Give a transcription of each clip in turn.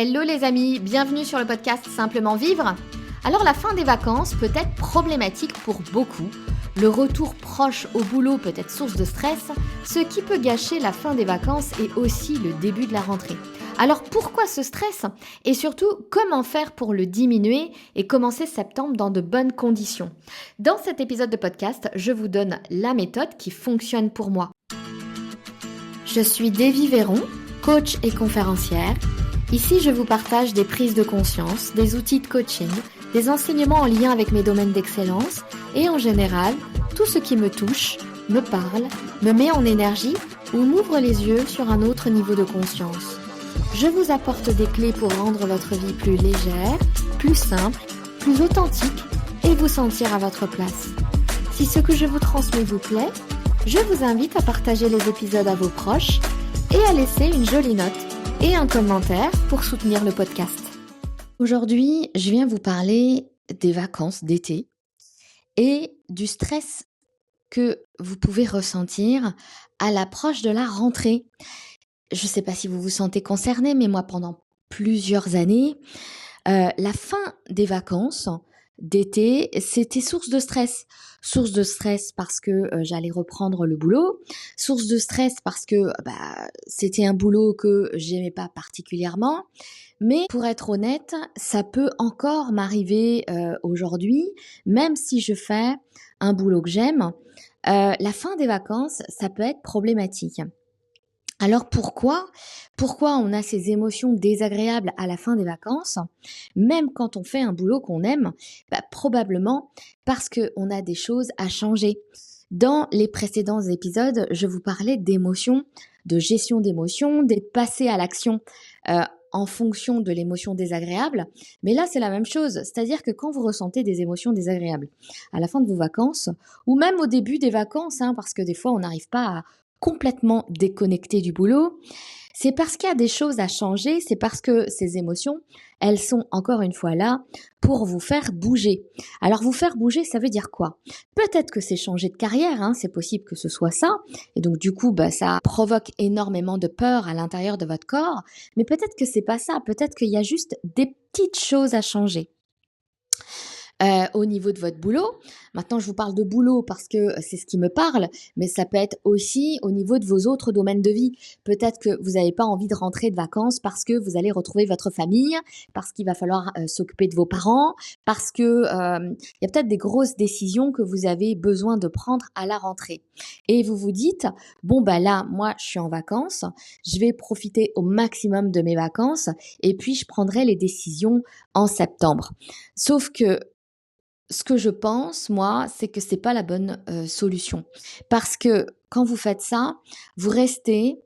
Hello les amis, bienvenue sur le podcast Simplement Vivre. Alors la fin des vacances peut être problématique pour beaucoup. Le retour proche au boulot peut être source de stress, ce qui peut gâcher la fin des vacances et aussi le début de la rentrée. Alors pourquoi ce stress? Et surtout, comment faire pour le diminuer et commencer septembre dans de bonnes conditions? Dans cet épisode de podcast, je vous donne la méthode qui fonctionne pour moi. Je suis Davy Véron, coach et conférencière. Ici, je vous partage des prises de conscience, des outils de coaching, des enseignements en lien avec mes domaines d'excellence et en général, tout ce qui me touche, me parle, me met en énergie ou m'ouvre les yeux sur un autre niveau de conscience. Je vous apporte des clés pour rendre votre vie plus légère, plus simple, plus authentique et vous sentir à votre place. Si ce que je vous transmets vous plaît, je vous invite à partager les épisodes à vos proches et à laisser une jolie note et un commentaire pour soutenir le podcast. Aujourd'hui, je viens vous parler des vacances d'été et du stress que vous pouvez ressentir à l'approche de la rentrée. Je ne sais pas si vous vous sentez concerné, mais moi, pendant plusieurs années, la fin des vacances d'été, c'était source de stress. Source de stress parce que j'allais reprendre le boulot. Source de stress parce que c'était un boulot que j'aimais pas particulièrement. Mais pour être honnête, ça peut encore m'arriver aujourd'hui, même si je fais un boulot que j'aime. La fin des vacances, ça peut être problématique. Alors pourquoi on a ces émotions désagréables à la fin des vacances, même quand on fait un boulot qu'on aime? Probablement parce qu'on a des choses à changer. Dans les précédents épisodes, je vous parlais d'émotions, de gestion d'émotions, d'être passé à l'action en fonction de l'émotion désagréable. Mais là, c'est la même chose. C'est-à-dire que quand vous ressentez des émotions désagréables à la fin de vos vacances, ou même au début des vacances, parce que des fois, on n'arrive pas à complètement déconnecté du boulot, c'est parce qu'il y a des choses à changer, c'est parce que ces émotions, elles sont encore une fois là pour vous faire bouger. Alors vous faire bouger, ça veut dire quoi? Peut-être que c'est changer de carrière, c'est possible que ce soit ça, et donc du coup, ça provoque énormément de peur à l'intérieur de votre corps, mais peut-être que c'est pas ça, peut-être qu'il y a juste des petites choses à changer. Au niveau de votre boulot. Maintenant, je vous parle de boulot parce que c'est ce qui me parle, mais ça peut être aussi au niveau de vos autres domaines de vie. Peut-être que vous n'avez pas envie de rentrer de vacances parce que vous allez retrouver votre famille, parce qu'il va falloir s'occuper de vos parents, parce que il y a peut-être des grosses décisions que vous avez besoin de prendre à la rentrée. Et vous vous dites, là, moi, je suis en vacances, je vais profiter au maximum de mes vacances et puis je prendrai les décisions en septembre. Sauf que ce que je pense, moi, c'est que c'est pas la bonne solution. Parce que quand vous faites ça, vous restez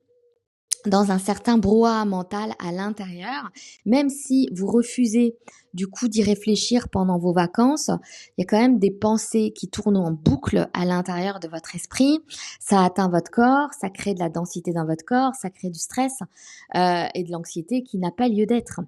dans un certain brouhaha mental à l'intérieur, même si vous refusez du coup d'y réfléchir pendant vos vacances, il y a quand même des pensées qui tournent en boucle à l'intérieur de votre esprit. Ça atteint votre corps, ça crée de la densité dans votre corps, ça crée du stress et de l'anxiété qui n'a pas lieu d'être.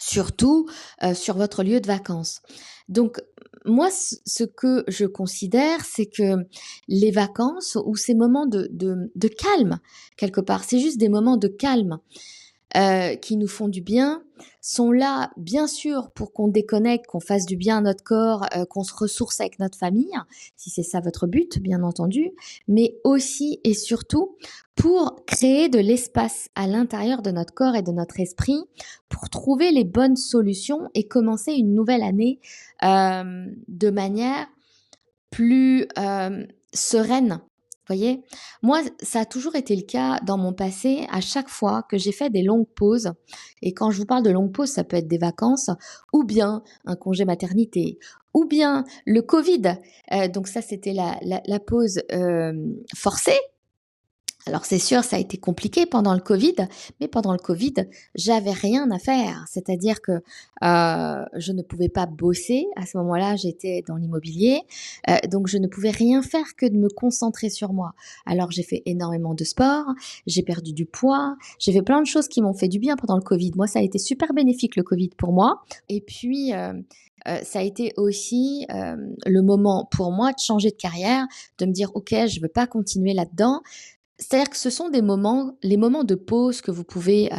Surtout sur votre lieu de vacances. Donc moi, ce que je considère, c'est que les vacances ou ces moments de calme, quelque part, c'est juste des moments de calme qui nous font du bien, sont là, bien sûr, pour qu'on déconnecte, qu'on fasse du bien à notre corps, qu'on se ressource avec notre famille, si c'est ça votre but, bien entendu, mais aussi et surtout pour créer de l'espace à l'intérieur de notre corps et de notre esprit, pour trouver les bonnes solutions et commencer une nouvelle année de manière plus sereine. Voyez, moi, ça a toujours été le cas dans mon passé, à chaque fois que j'ai fait des longues pauses, et quand je vous parle de longues pauses, ça peut être des vacances, ou bien un congé maternité, ou bien le Covid. Donc ça, c'était la pause forcée. Alors c'est sûr, ça a été compliqué pendant le Covid, mais pendant le Covid, j'avais rien à faire. C'est-à-dire que je ne pouvais pas bosser. À ce moment-là, j'étais dans l'immobilier, donc je ne pouvais rien faire que de me concentrer sur moi. Alors j'ai fait énormément de sport, j'ai perdu du poids, j'ai fait plein de choses qui m'ont fait du bien pendant le Covid. Moi, ça a été super bénéfique le Covid pour moi. Et puis ça a été aussi le moment pour moi de changer de carrière, de me dire ok, je veux pas continuer là-dedans. C'est-à-dire que ce sont des moments, les moments de pause que vous pouvez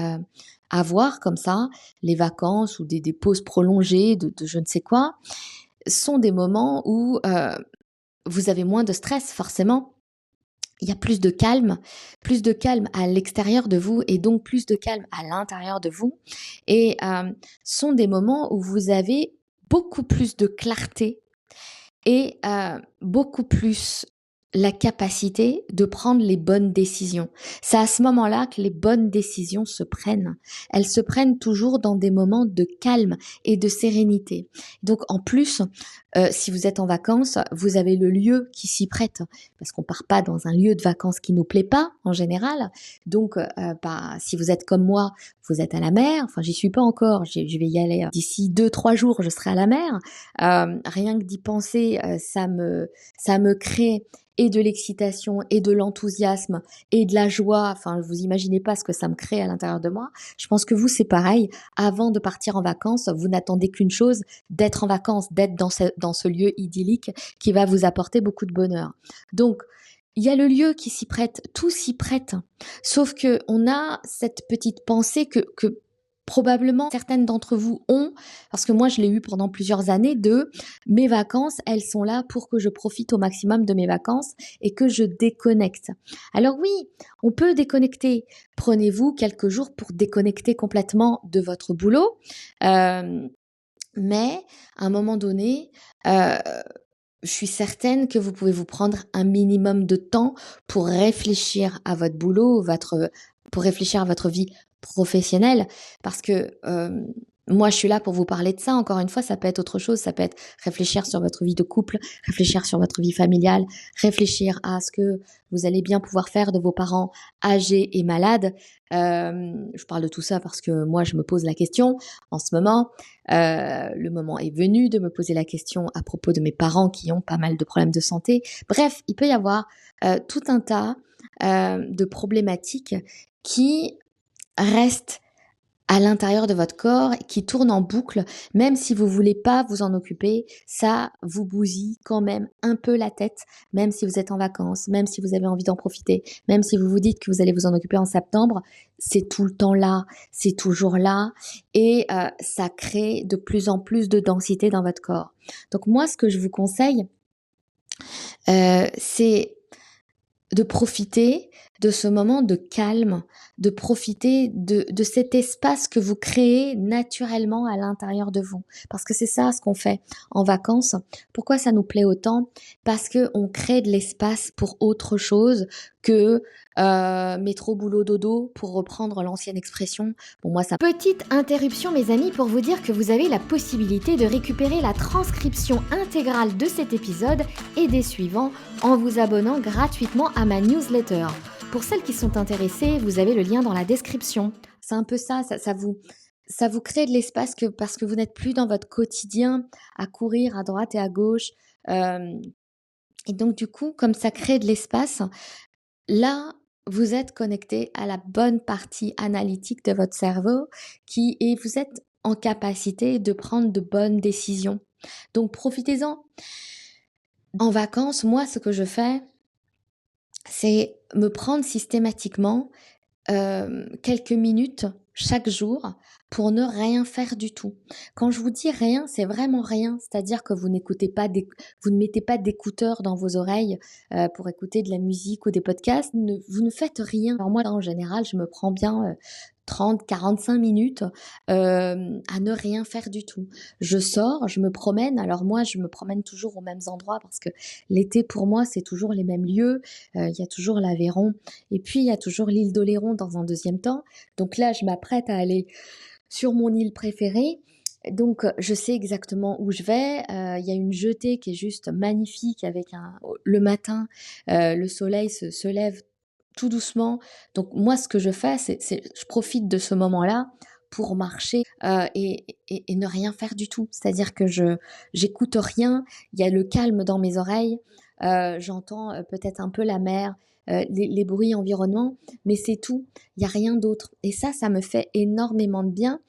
avoir comme ça, les vacances ou des pauses prolongées de je ne sais quoi, sont des moments où, vous avez moins de stress forcément. Il y a plus de calme à l'extérieur de vous et donc plus de calme à l'intérieur de vous et sont des moments où vous avez beaucoup plus de clarté et beaucoup plus la capacité de prendre les bonnes décisions. C'est à ce moment-là que les bonnes décisions se prennent. Elles se prennent toujours dans des moments de calme et de sérénité. Donc en plus, si vous êtes en vacances, vous avez le lieu qui s'y prête, parce qu'on part pas dans un lieu de vacances qui nous plaît pas en général. Donc, si vous êtes comme moi, vous êtes à la mer. Enfin, j'y suis pas encore. Je vais y aller d'ici 2-3 jours. Je serai à la mer. Rien que d'y penser, ça me crée et de l'excitation et de l'enthousiasme et de la joie. Enfin, vous imaginez pas ce que ça me crée à l'intérieur de moi. Je pense que vous, c'est pareil. Avant de partir en vacances, vous n'attendez qu'une chose, d'être en vacances, d'être dans ce lieu idyllique qui va vous apporter beaucoup de bonheur. Donc, il y a le lieu qui s'y prête, tout s'y prête. Sauf que on a cette petite pensée que probablement certaines d'entre vous ont, parce que moi je l'ai eu pendant plusieurs années, de mes vacances, elles sont là pour que je profite au maximum de mes vacances et que je déconnecte. Alors oui, on peut déconnecter. Prenez-vous quelques jours pour déconnecter complètement de votre boulot. Mais à un moment donné, je suis certaine que vous pouvez vous prendre un minimum de temps pour réfléchir à votre boulot, pour réfléchir à votre vie professionnelle, parce que moi, je suis là pour vous parler de ça. Encore une fois, ça peut être autre chose. Ça peut être réfléchir sur votre vie de couple, réfléchir sur votre vie familiale, réfléchir à ce que vous allez bien pouvoir faire de vos parents âgés et malades. Je parle de tout ça parce que moi, je me pose la question en ce moment. Le moment est venu de me poser la question à propos de mes parents qui ont pas mal de problèmes de santé. Bref, il peut y avoir tout un tas de problématiques qui restent à l'intérieur de votre corps, qui tournent en boucle, même si vous voulez pas vous en occuper, ça vous bousille quand même un peu la tête, même si vous êtes en vacances, même si vous avez envie d'en profiter, même si vous vous dites que vous allez vous en occuper en septembre, c'est tout le temps là, c'est toujours là, et ça crée de plus en plus de densité dans votre corps. Donc moi, ce que je vous conseille, c'est de profiter de ce moment de calme, de profiter de cet espace que vous créez naturellement à l'intérieur de vous. Parce que c'est ça ce qu'on fait en vacances. Pourquoi ça nous plaît autant? Parce que on crée de l'espace pour autre chose que métro, boulot, dodo, pour reprendre l'ancienne expression. Bon, moi, ça... Petite interruption, mes amis, pour vous dire que vous avez la possibilité de récupérer la transcription intégrale de cet épisode et des suivants en vous abonnant gratuitement à ma newsletter. Pour celles qui sont intéressées, vous avez le lien dans la description. C'est un peu ça vous crée de l'espace parce que vous n'êtes plus dans votre quotidien à courir à droite et à gauche. Et donc, du coup, comme ça crée de l'espace, là, vous êtes connecté à la bonne partie analytique de votre cerveau et vous êtes en capacité de prendre de bonnes décisions. Donc, profitez-en. En vacances, moi, ce que je fais, c'est me prendre systématiquement quelques minutes chaque jour pour ne rien faire du tout. Quand je vous dis rien, c'est vraiment rien, c'est-à-dire que vous ne mettez pas d'écouteurs dans vos oreilles pour écouter de la musique ou des podcasts, vous ne faites rien. Alors moi, en général, je me prends bien 30-45 minutes à ne rien faire du tout. Je sors, je me promène. Alors moi, je me promène toujours aux mêmes endroits parce que l'été, pour moi, c'est toujours les mêmes lieux. Il y a toujours l'Aveyron et puis il y a toujours l'île d'Oléron dans un deuxième temps. Donc là, je m'apprête à aller sur mon île préférée. Donc, je sais exactement où je vais. Il y a une jetée qui est juste magnifique avec le matin, le soleil se lève tout doucement. Donc, moi, ce que je fais, je profite de ce moment-là pour marcher et ne rien faire du tout. C'est-à-dire que j'écoute rien. Il y a le calme dans mes oreilles. J'entends peut-être un peu la mer, les bruits environnants, mais c'est tout. Il n'y a rien d'autre. Et ça me fait énormément de bien.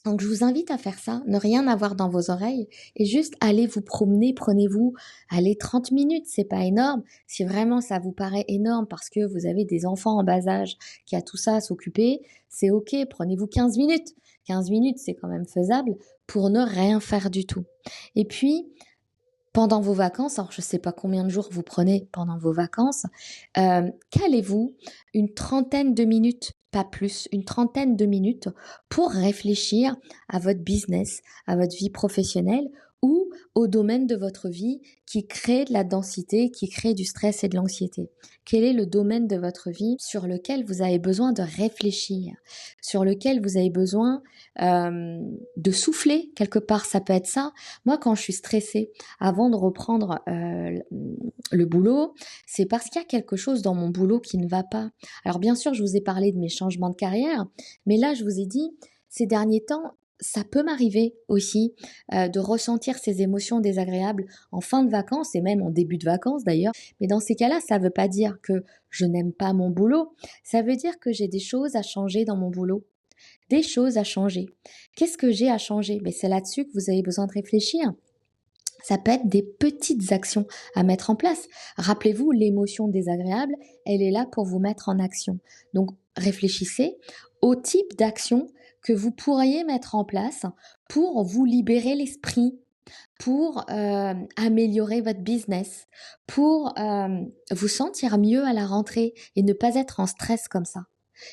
Donc je vous invite à faire ça, ne rien avoir dans vos oreilles et juste aller vous promener, prenez-vous, allez 30 minutes, c'est pas énorme. Si vraiment ça vous paraît énorme parce que vous avez des enfants en bas âge qui a tout ça à s'occuper, c'est OK, prenez-vous 15 minutes. 15 minutes, c'est quand même faisable pour ne rien faire du tout. Et puis, pendant vos vacances, alors je ne sais pas combien de jours vous prenez pendant vos vacances, calez-vous une trentaine de minutes, pas plus, une trentaine de minutes pour réfléchir à votre business, à votre vie professionnelle ou au domaine de votre vie qui crée de la densité, qui crée du stress et de l'anxiété. Quel est le domaine de votre vie sur lequel vous avez besoin de réfléchir, sur lequel vous avez besoin de souffler quelque part, ça peut être ça. Moi, quand je suis stressée, avant de reprendre le boulot, c'est parce qu'il y a quelque chose dans mon boulot qui ne va pas. Alors bien sûr, je vous ai parlé de mes changements de carrière, mais là, je vous ai dit, ces derniers temps, ça peut m'arriver aussi de ressentir ces émotions désagréables en fin de vacances et même en début de vacances d'ailleurs. Mais dans ces cas-là, ça ne veut pas dire que je n'aime pas mon boulot. Ça veut dire que j'ai des choses à changer dans mon boulot. Des choses à changer. Qu'est-ce que j'ai à changer? C'est là-dessus que vous avez besoin de réfléchir. Ça peut être des petites actions à mettre en place. Rappelez-vous, l'émotion désagréable, elle est là pour vous mettre en action. Donc, réfléchissez au type d'action que vous pourriez mettre en place pour vous libérer l'esprit, pour améliorer votre business, pour vous sentir mieux à la rentrée et ne pas être en stress comme ça.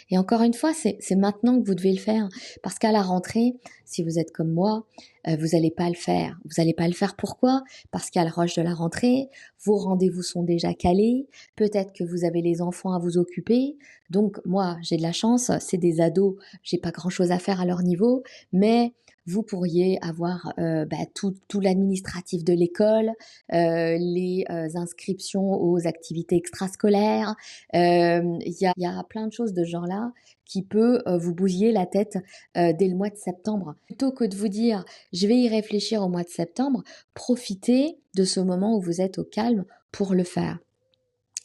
Et encore une fois, c'est maintenant que vous devez le faire. Parce qu'à la rentrée, si vous êtes comme moi, vous n'allez pas le faire. Vous n'allez pas le faire pourquoi? Parce qu'à la rush de la rentrée, vos rendez-vous sont déjà calés. Peut-être que vous avez les enfants à vous occuper. Donc moi, j'ai de la chance, c'est des ados, j'ai pas grand-chose à faire à leur niveau. Mais vous pourriez avoir tout l'administratif de l'école, les inscriptions aux activités extrascolaires. Il y a plein de choses de ce genre-là qui peut vous bousiller la tête dès le mois de septembre. Plutôt que de vous dire je vais y réfléchir au mois de septembre, profitez de ce moment où vous êtes au calme pour le faire.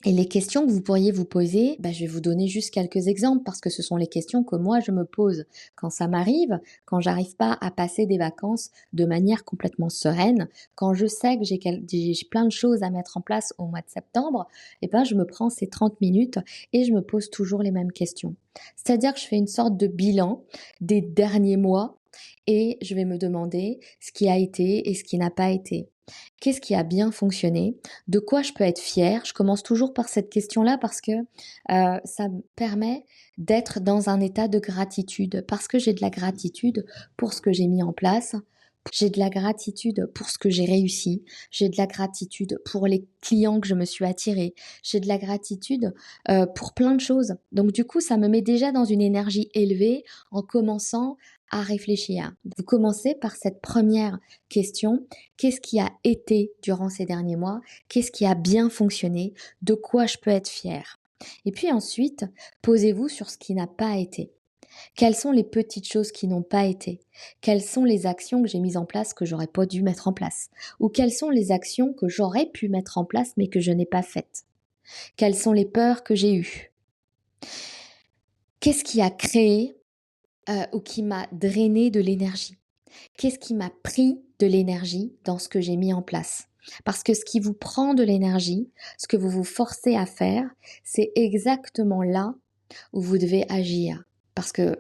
Et les questions que vous pourriez vous poser, je vais vous donner juste quelques exemples parce que ce sont les questions que moi je me pose quand ça m'arrive, quand j'arrive pas à passer des vacances de manière complètement sereine, quand je sais que j'ai plein de choses à mettre en place au mois de septembre, je me prends ces 30 minutes et je me pose toujours les mêmes questions. C'est-à-dire que je fais une sorte de bilan des derniers mois et je vais me demander ce qui a été et ce qui n'a pas été. Qu'est-ce qui a bien fonctionné? De quoi je peux être fière? Je commence toujours par cette question-là parce que ça me permet d'être dans un état de gratitude, parce que j'ai de la gratitude pour ce que j'ai mis en place, j'ai de la gratitude pour ce que j'ai réussi, j'ai de la gratitude pour les clients que je me suis attirée, j'ai de la gratitude pour plein de choses. Donc du coup, ça me met déjà dans une énergie élevée en commençant à réfléchir. Vous commencez par cette première question. Qu'est-ce qui a été durant ces derniers mois? Qu'est-ce qui a bien fonctionné? De quoi je peux être fière? Et puis ensuite, posez-vous sur ce qui n'a pas été. Quelles sont les petites choses qui n'ont pas été? Quelles sont les actions que j'ai mises en place que j'aurais pas dû mettre en place? Ou quelles sont les actions que j'aurais pu mettre en place mais que je n'ai pas faites? Quelles sont les peurs que j'ai eues? Qu'est-ce qui a créé ou qui m'a drainé de l'énergie? Qu'est-ce qui m'a pris de l'énergie dans ce que j'ai mis en place? Parce que ce qui vous prend de l'énergie, ce que vous vous forcez à faire, c'est exactement là où vous devez agir. Parce que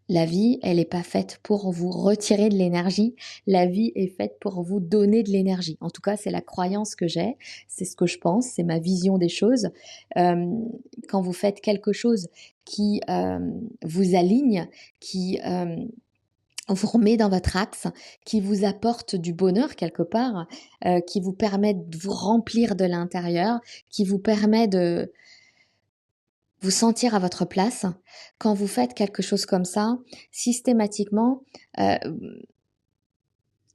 la vie, elle n'est pas faite pour vous retirer de l'énergie. La vie est faite pour vous donner de l'énergie. En tout cas, c'est la croyance que j'ai. C'est ce que je pense. C'est ma vision des choses. Quand vous faites quelque chose qui vous aligne, qui vous remet dans votre axe, qui vous apporte du bonheur quelque part, qui vous permet de vous remplir de l'intérieur, qui vous permet de vous sentir à votre place. Quand vous faites quelque chose comme ça, systématiquement, il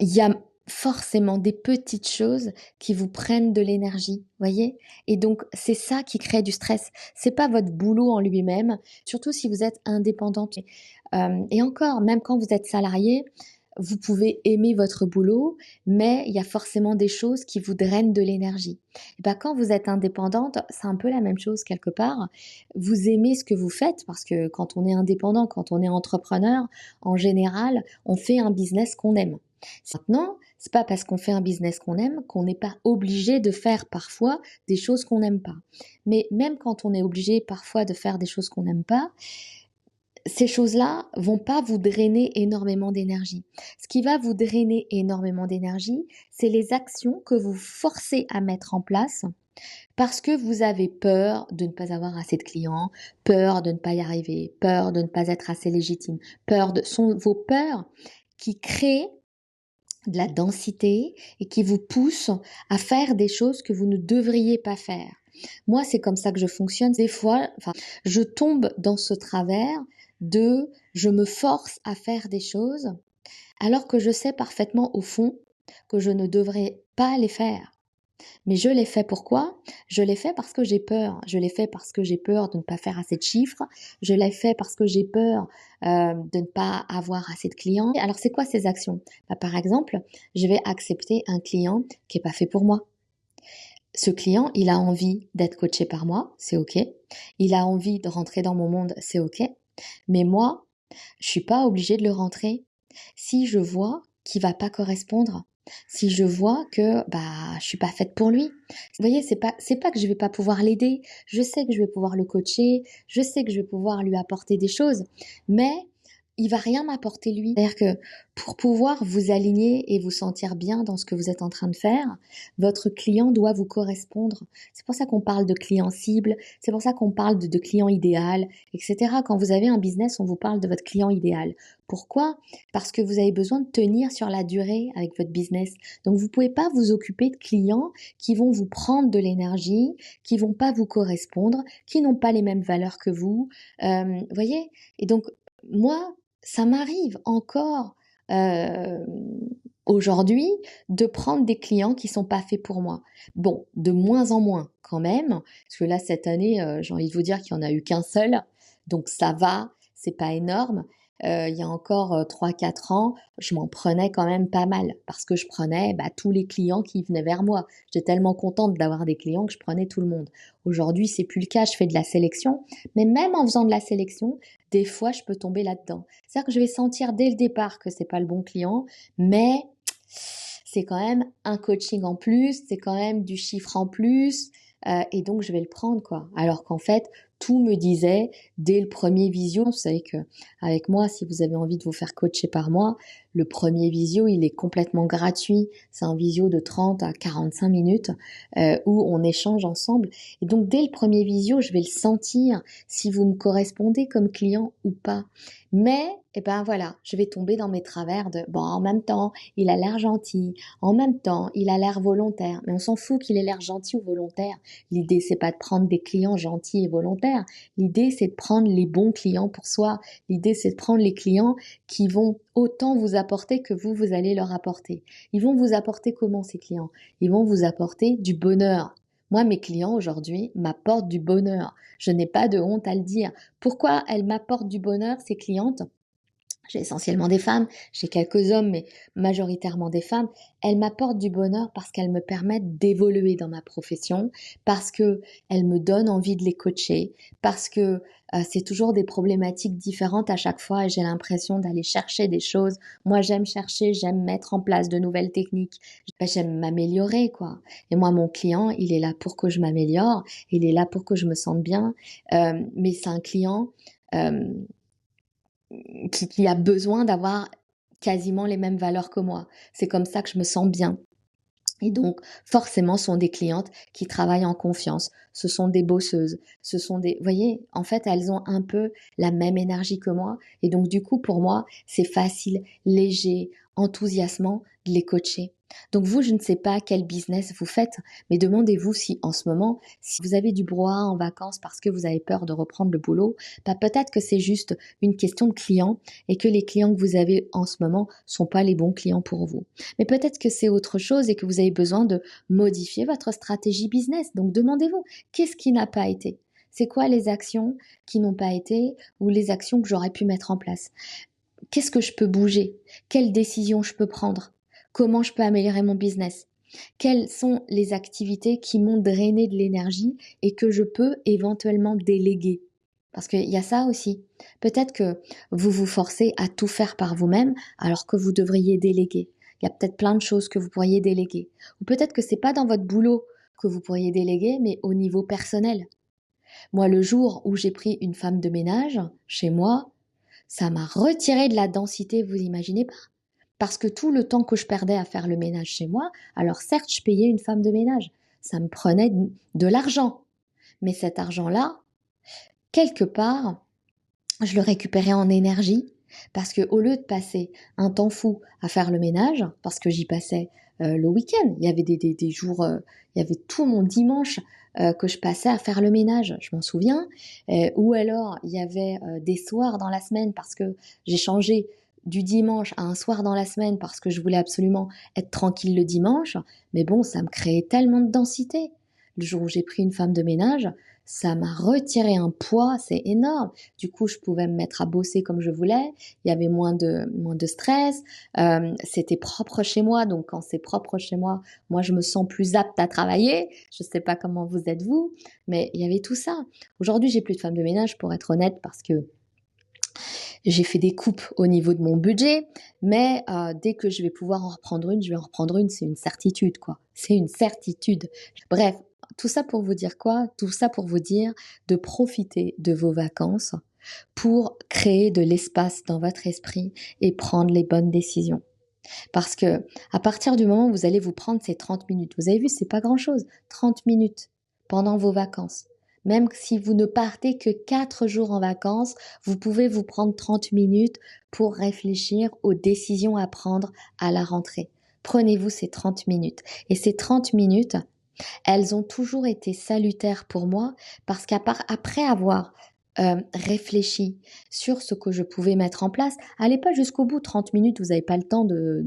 y a forcément des petites choses qui vous prennent de l'énergie, voyez? Et donc, c'est ça qui crée du stress. C'est pas votre boulot en lui-même, surtout si vous êtes indépendante. Et encore, même quand vous êtes salarié, vous pouvez aimer votre boulot, mais il y a forcément des choses qui vous drainent de l'énergie. Et ben, quand vous êtes indépendante, c'est un peu la même chose quelque part. Vous aimez ce que vous faites parce que quand on est indépendant, quand on est entrepreneur, en général, on fait un business qu'on aime. Maintenant, c'est pas parce qu'on fait un business qu'on aime qu'on n'est pas obligé de faire parfois des choses qu'on n'aime pas. Mais même quand on est obligé parfois de faire des choses qu'on n'aime pas, ces choses-là vont pas vous drainer énormément d'énergie. Ce qui va vous drainer énormément d'énergie, c'est les actions que vous forcez à mettre en place parce que vous avez peur de ne pas avoir assez de clients, peur de ne pas y arriver, peur de ne pas être assez légitime, sont vos peurs qui créent de la densité et qui vous poussent à faire des choses que vous ne devriez pas faire. Moi, c'est comme ça que je fonctionne. Des fois, je tombe dans ce travers je me force à faire des choses alors que je sais parfaitement au fond que je ne devrais pas les faire. Mais je l'ai fait pourquoi? Je l'ai fait parce que j'ai peur. Je l'ai fait parce que j'ai peur de ne pas faire assez de chiffres. Je l'ai fait parce que j'ai peur de ne pas avoir assez de clients. Alors, c'est quoi ces actions? Par exemple, je vais accepter un client qui n'est pas fait pour moi. Ce client, il a envie d'être coaché par moi, c'est OK. Il a envie de rentrer dans mon monde, c'est OK. Mais moi, je suis pas obligée de le rentrer. Si je vois qu'il va pas correspondre, si je vois que je suis pas faite pour lui. Vous voyez, c'est pas que je vais pas pouvoir l'aider. Je sais que je vais pouvoir le coacher, je sais que je vais pouvoir lui apporter des choses, mais il va rien m'apporter lui. C'est-à-dire que pour pouvoir vous aligner et vous sentir bien dans ce que vous êtes en train de faire, votre client doit vous correspondre. C'est pour ça qu'on parle de client cible, c'est pour ça qu'on parle de client idéal, etc. Quand vous avez un business, on vous parle de votre client idéal. Pourquoi? Parce que vous avez besoin de tenir sur la durée avec votre business. Donc vous ne pouvez pas vous occuper de clients qui vont vous prendre de l'énergie, qui vont pas vous correspondre, qui n'ont pas les mêmes valeurs que vous. Voyez? Et donc moi, ça m'arrive encore aujourd'hui de prendre des clients qui sont pas faits pour moi. Bon, de moins en moins quand même, parce que là cette année, j'ai envie de vous dire qu'il y en a eu qu'un seul, donc ça va, c'est pas énorme. Il y a encore 3-4 ans, je m'en prenais quand même pas mal parce que je prenais tous les clients qui venaient vers moi. J'étais tellement contente d'avoir des clients que je prenais tout le monde. Aujourd'hui, c'est plus le cas, je fais de la sélection, mais même en faisant de la sélection, des fois, je peux tomber là-dedans. C'est-à-dire que je vais sentir dès le départ que c'est pas le bon client, mais c'est quand même un coaching en plus, c'est quand même du chiffre en plus, et donc je vais le prendre quoi. Alors qu'en fait, tout me disait dès le premier visio, vous savez que avec moi, si vous avez envie de vous faire coacher par moi, le premier visio, il est complètement gratuit. C'est un visio de 30 à 45 minutes où on échange ensemble. Et donc dès le premier visio, je vais le sentir si vous me correspondez comme client ou pas. Mais voilà, je vais tomber dans mes travers de en même temps, il a l'air gentil, en même temps, il a l'air volontaire. Mais on s'en fout qu'il ait l'air gentil ou volontaire. L'idée, c'est pas de prendre des clients gentils et volontaires. L'idée, c'est de prendre les bons clients pour soi. L'idée, c'est de prendre les clients qui vont autant vous apporter que vous allez leur apporter. Ils vont vous apporter comment ces clients? Ils vont vous apporter du bonheur. Moi, mes clients aujourd'hui m'apportent du bonheur. Je n'ai pas de honte à le dire. Pourquoi elles m'apportent du bonheur, ces clientes? J'ai essentiellement des femmes, j'ai quelques hommes, mais majoritairement des femmes. Elles m'apportent du bonheur parce qu'elles me permettent d'évoluer dans ma profession, parce que elles me donnent envie de les coacher, parce que c'est toujours des problématiques différentes à chaque fois et j'ai l'impression d'aller chercher des choses. Moi, j'aime chercher, j'aime mettre en place de nouvelles techniques, j'aime m'améliorer, quoi. Et moi, mon client, il est là pour que je m'améliore, il est là pour que je me sente bien, mais c'est un client qui a besoin d'avoir quasiment les mêmes valeurs que moi. C'est comme ça que je me sens bien. Et donc, forcément, ce sont des clientes qui travaillent en confiance. Ce sont des bosseuses. Ce sont des... Vous voyez, en fait, elles ont un peu la même énergie que moi. Et donc, du coup, pour moi, c'est facile, léger, enthousiasmant de les coacher. Donc, vous, je ne sais pas quel business vous faites, mais demandez-vous si, en ce moment, si vous avez du brouhaha en vacances parce que vous avez peur de reprendre le boulot, peut-être que c'est juste une question de clients et que les clients que vous avez en ce moment sont pas les bons clients pour vous. Mais peut-être que c'est autre chose et que vous avez besoin de modifier votre stratégie business. Donc demandez-vous, qu'est-ce qui n'a pas été? C'est quoi les actions qui n'ont pas été ou les actions que j'aurais pu mettre en place? qu'est-ce que je peux bouger? Quelles décisions je peux prendre? Comment je peux améliorer mon business? Quelles sont les activités qui m'ont drainé de l'énergie et que je peux éventuellement déléguer? Parce qu'il y a ça aussi. Peut-être que vous vous forcez à tout faire par vous-même alors que vous devriez déléguer. Il y a peut-être plein de choses que vous pourriez déléguer. Ou peut-être que c'est pas dans votre boulot que vous pourriez déléguer, mais au niveau personnel. Moi, le jour où j'ai pris une femme de ménage chez moi, ça m'a retiré de la densité, vous imaginez pas? Parce que tout le temps que je perdais à faire le ménage chez moi, alors certes, je payais une femme de ménage. Ça me prenait de l'argent. Mais cet argent-là, quelque part, je le récupérais en énergie parce que au lieu de passer un temps fou à faire le ménage, parce que j'y passais le week-end, il y avait des jours, il y avait tout mon dimanche que je passais à faire le ménage, je m'en souviens, ou alors il y avait des soirs dans la semaine parce que j'ai changé du dimanche à un soir dans la semaine parce que je voulais absolument être tranquille le dimanche, mais bon, ça me créait tellement de densité. Le jour où j'ai pris une femme de ménage, ça m'a retiré un poids, c'est énorme. Du coup, je pouvais me mettre à bosser comme je voulais. Il y avait moins de stress. C'était propre chez moi. Donc, quand c'est propre chez moi, moi, je me sens plus apte à travailler. Je sais pas comment vous êtes vous, mais il y avait tout ça. Aujourd'hui, j'ai plus de femme de ménage pour être honnête parce que j'ai fait des coupes au niveau de mon budget, mais dès que je vais pouvoir en reprendre une, je vais en reprendre une, c'est une certitude, quoi. C'est une certitude. Bref, tout ça pour vous dire quoi? Tout ça pour vous dire de profiter de vos vacances pour créer de l'espace dans votre esprit et prendre les bonnes décisions. Parce que à partir du moment où vous allez vous prendre ces 30 minutes, vous avez vu, c'est pas grand-chose, 30 minutes pendant vos vacances. Même si vous ne partez que 4 jours en vacances, vous pouvez vous prendre 30 minutes pour réfléchir aux décisions à prendre à la rentrée. Prenez-vous ces 30 minutes. Et ces 30 minutes, elles ont toujours été salutaires pour moi parce qu'après avoir réfléchi sur ce que je pouvais mettre en place, allez pas jusqu'au bout, 30 minutes, vous n'avez pas le temps de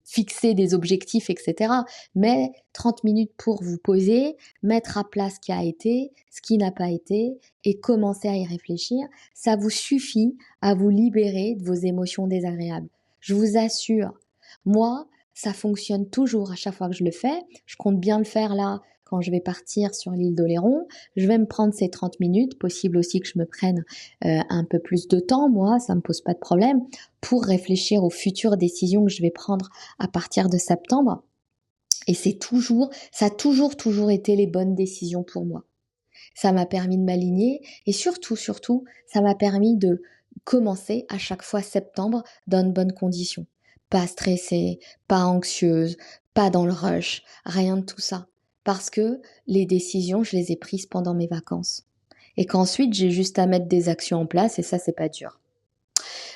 fixer des objectifs, etc. Mais 30 minutes pour vous poser, mettre à plat ce qui a été, ce qui n'a pas été, et commencer à y réfléchir, ça vous suffit à vous libérer de vos émotions désagréables. Je vous assure, moi, ça fonctionne toujours à chaque fois que je le fais. Je compte bien le faire là quand je vais partir sur l'île d'Oléron. Je vais me prendre ces 30 minutes, possible aussi que je me prenne un peu plus de temps, moi, ça me pose pas de problème, pour réfléchir aux futures décisions que je vais prendre à partir de septembre. Et ça a toujours été les bonnes décisions pour moi. Ça m'a permis de m'aligner et surtout, ça m'a permis de commencer à chaque fois septembre dans de bonnes conditions. Pas stressée, pas anxieuse, pas dans le rush, rien de tout ça. Parce que les décisions, je les ai prises pendant mes vacances. Et qu'ensuite, j'ai juste à mettre des actions en place et ça, c'est pas dur.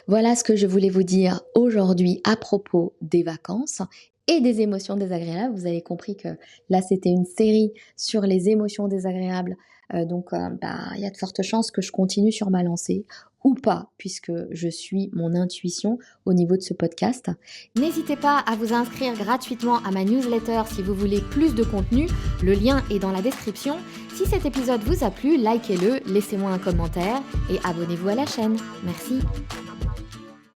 Voilà ce que je voulais vous dire aujourd'hui à propos des vacances et des émotions désagréables. Vous avez compris que là, c'était une série sur les émotions désagréables. Donc, il y a de fortes chances que je continue sur ma lancée ou pas, puisque je suis mon intuition au niveau de ce podcast. N'hésitez pas à vous inscrire gratuitement à ma newsletter si vous voulez plus de contenu. Le lien est dans la description. Si cet épisode vous a plu, likez-le, laissez-moi un commentaire et abonnez-vous à la chaîne. Merci.